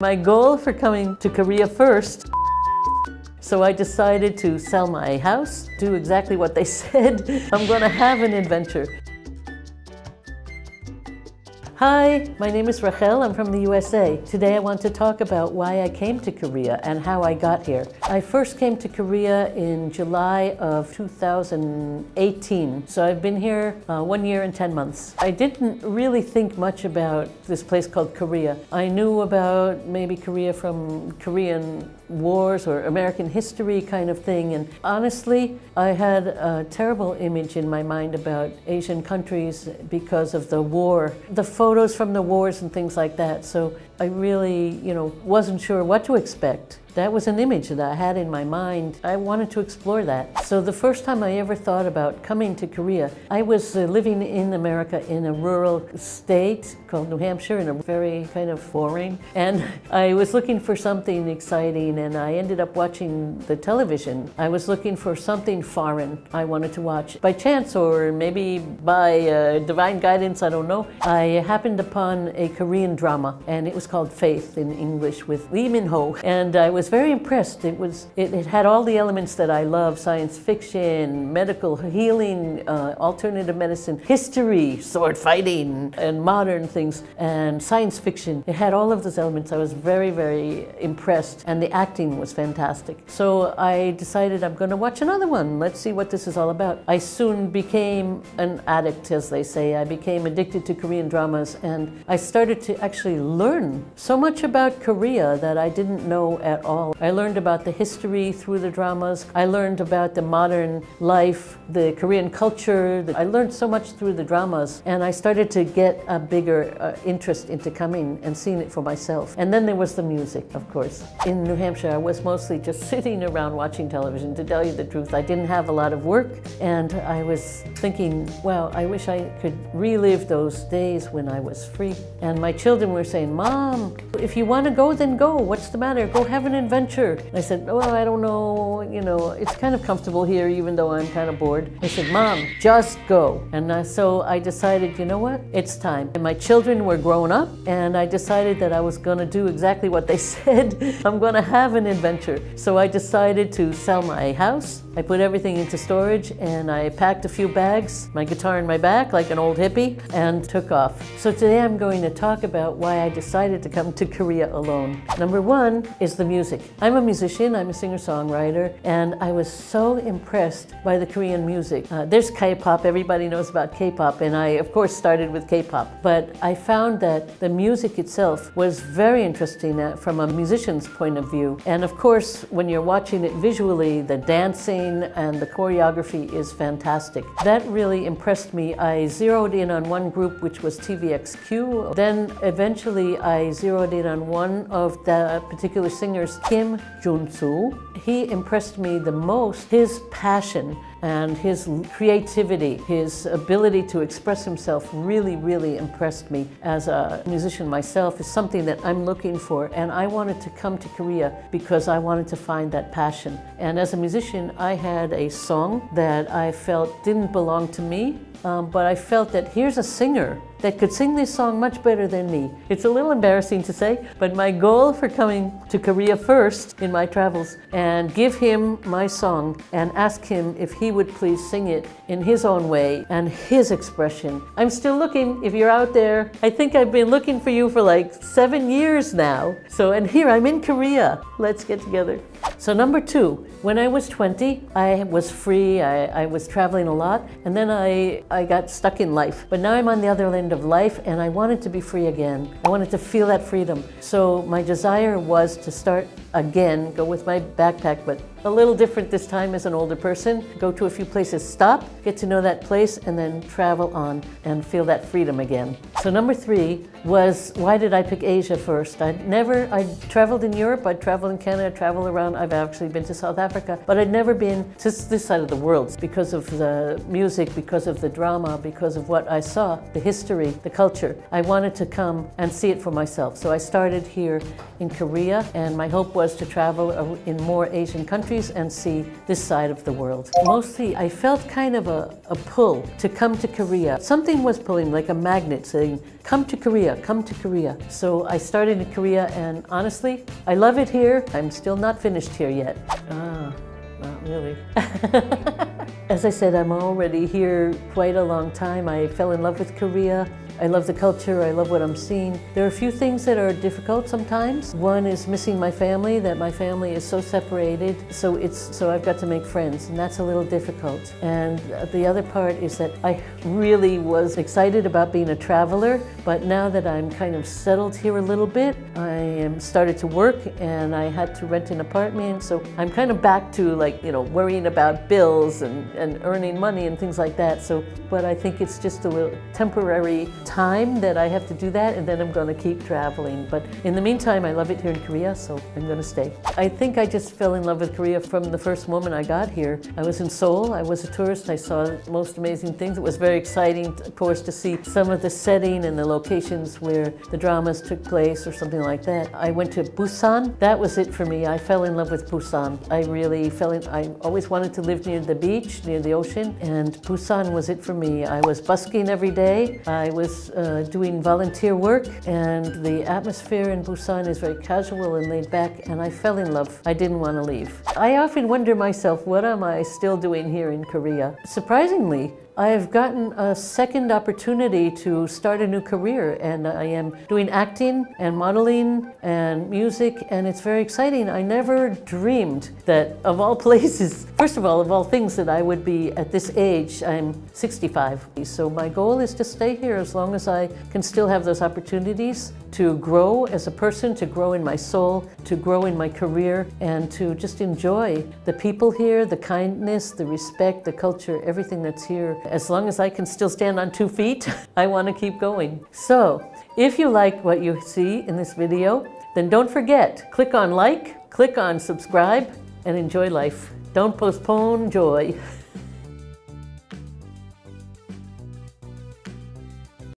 My goal for coming to Korea first, so I decided to sell my house, do exactly what they said. I'm going to have an adventure. Hi, my name is Rahel. I'm from the USA. Today I want to talk about why I came to Korea and how I got here. I first came to Korea in July of 2018. So I've been here 1 year and 10 months. I didn't really think much about this place called Korea. I knew about maybe Korea from Korean wars or American history kind of thing. And honestly, I had a terrible image in my mind about Asian countries because of the war. The photos from the wars and things like that. So I really, wasn't sure what to expect. That was an image that I had in my mind. I wanted to explore that. So the first time I ever thought about coming to Korea, I was living in America in a rural state called New Hampshire, in a very kind of boring. And I was looking for something exciting, and I ended up watching the television. I was looking for something foreign I wanted to watch. By chance, or maybe by divine guidance, I don't know, I happened upon a Korean drama, and it was called Faith in English with Lee Min-ho. And I was very impressed. It had all the elements that I love: science fiction, medical healing, alternative medicine, history, sword fighting, and modern things, and science fiction. It had all of those elements. I was very, very impressed, and the acting was fantastic. So I decided I'm going to watch another one. Let's see what this is all about. I soon became an addict, as they say. I became addicted to Korean dramas, and I started to actually learn so much about Korea that I didn't know at all. I learned about the history through the dramas. I learned about the modern life, the Korean culture. I learned so much through the dramas, and I started to get a bigger interest into coming and seeing it for myself. And then there was the music, of course. In New Hampshire, I was mostly just sitting around watching television. To tell you the truth, I didn't have a lot of work, and I was thinking, wow, I wish I could relive those days when I was free. And my children were saying, Mom, if you want to go, then go. What's the matter? Go have an adventure. And I said, oh, I don't know, it's kind of comfortable here, even though I'm kind of bored. I said, Mom, just go. And so I decided, you know what? It's time. And my children were grown up, and I decided that I was going to do exactly what they said. I'm going to have an adventure. So I decided to sell my house. I put everything into storage, and I packed a few bags, my guitar in my back like an old hippie, and took off. So today I'm going to talk about why I decided to come to Korea alone. Number one is the music. I'm a musician, I'm a singer-songwriter, and I was so impressed by the Korean music. There's K-pop, everybody knows about K-pop, and I of course started with K-pop. But I found that the music itself was very interesting from a musician's point of view. And of course, when you're watching it visually, the dancing and the choreography is fantastic. That really impressed me. I zeroed in on one group, which was TVXQ. Then eventually I zeroed in on one of the particular singers, Kim Jun-soo. He impressed me the most. His passion and his creativity, his ability to express himself really, really impressed me. As a musician myself, is something that I'm looking for, and I wanted to come to Korea because I wanted to find that passion. And as a musician, I had a song that I felt didn't belong to me, but I felt that here's a singer that could sing this song much better than me. It's a little embarrassing to say, but my goal for coming to Korea first in my travels and give him my song and ask him if he would please sing it in his own way and his expression. I'm still looking. If you're out there, I think I've been looking for you for like 7 years now. And here I'm in Korea. Let's get together. So number two, when I was 20, I was free, I was traveling a lot, and then I got stuck in life. But now I'm on the other end of life, and I wanted to be free again. I wanted to feel that freedom. So my desire was to start again, go with my backpack, but a little different this time as an older person. Go to a few places, stop, get to know that place, and then travel on and feel that freedom again. So number three was, why did I pick Asia first? I traveled in Europe, I traveled in Canada, I traveled around, I've actually been to South Africa, but I'd never been to this side of the world because of the music, because of the drama, because of what I saw, the history, the culture. I wanted to come and see it for myself. So I started here in Korea, and my hope was to travel in more Asian countries and see this side of the world. Mostly, I felt kind of a pull to come to Korea. Something was pulling, like a magnet saying, come to Korea, come to Korea. So I started in Korea, and honestly, I love it here. I'm still not finished here yet. Not really. As I said, I'm already here quite a long time. I fell in love with Korea. I love the culture, I love what I'm seeing. There are a few things that are difficult sometimes. One is missing my family, that my family is so separated, so I've got to make friends, and that's a little difficult. And the other part is that I really was excited about being a traveler, but now that I'm kind of settled here a little bit, I am started to work and I had to rent an apartment, so I'm kind of back to, like, you know, worrying about bills and earning money and things like that. So, but I think it's just a little temporary time that I have to do that, and then I'm going to keep traveling. But in the meantime, I love it here in Korea, so I'm going to stay. I think I just fell in love with Korea from the first moment I got here. I was in Seoul, I was a tourist, I saw the most amazing things. It was very exciting, of course, to see some of the setting and the locations where the dramas took place or something like that. I went to Busan. That was it for me. I fell in love with Busan. I always wanted to live near the beach, near the ocean, and Busan was it for me. I was busking every day. I was doing volunteer work, and the atmosphere in Busan is very casual and laid back, and I fell in love. I didn't want to leave. I often wonder myself, what am I still doing here in Korea? Surprisingly, I've gotten a second opportunity to start a new career, and I am doing acting and modeling and music, and it's very exciting. I never dreamed that, of all places, first of all, of all things, that I would be at this age. I'm 65, so my goal is to stay here as long as I can still have those opportunities to grow as a person, to grow in my soul, to grow in my career, and to just enjoy the people here, the kindness, the respect, the culture, everything that's here. As long as I can still stand on 2 feet, I want to keep going. So, if you like what you see in this video, then don't forget, click on like, click on subscribe, and enjoy life. Don't postpone joy.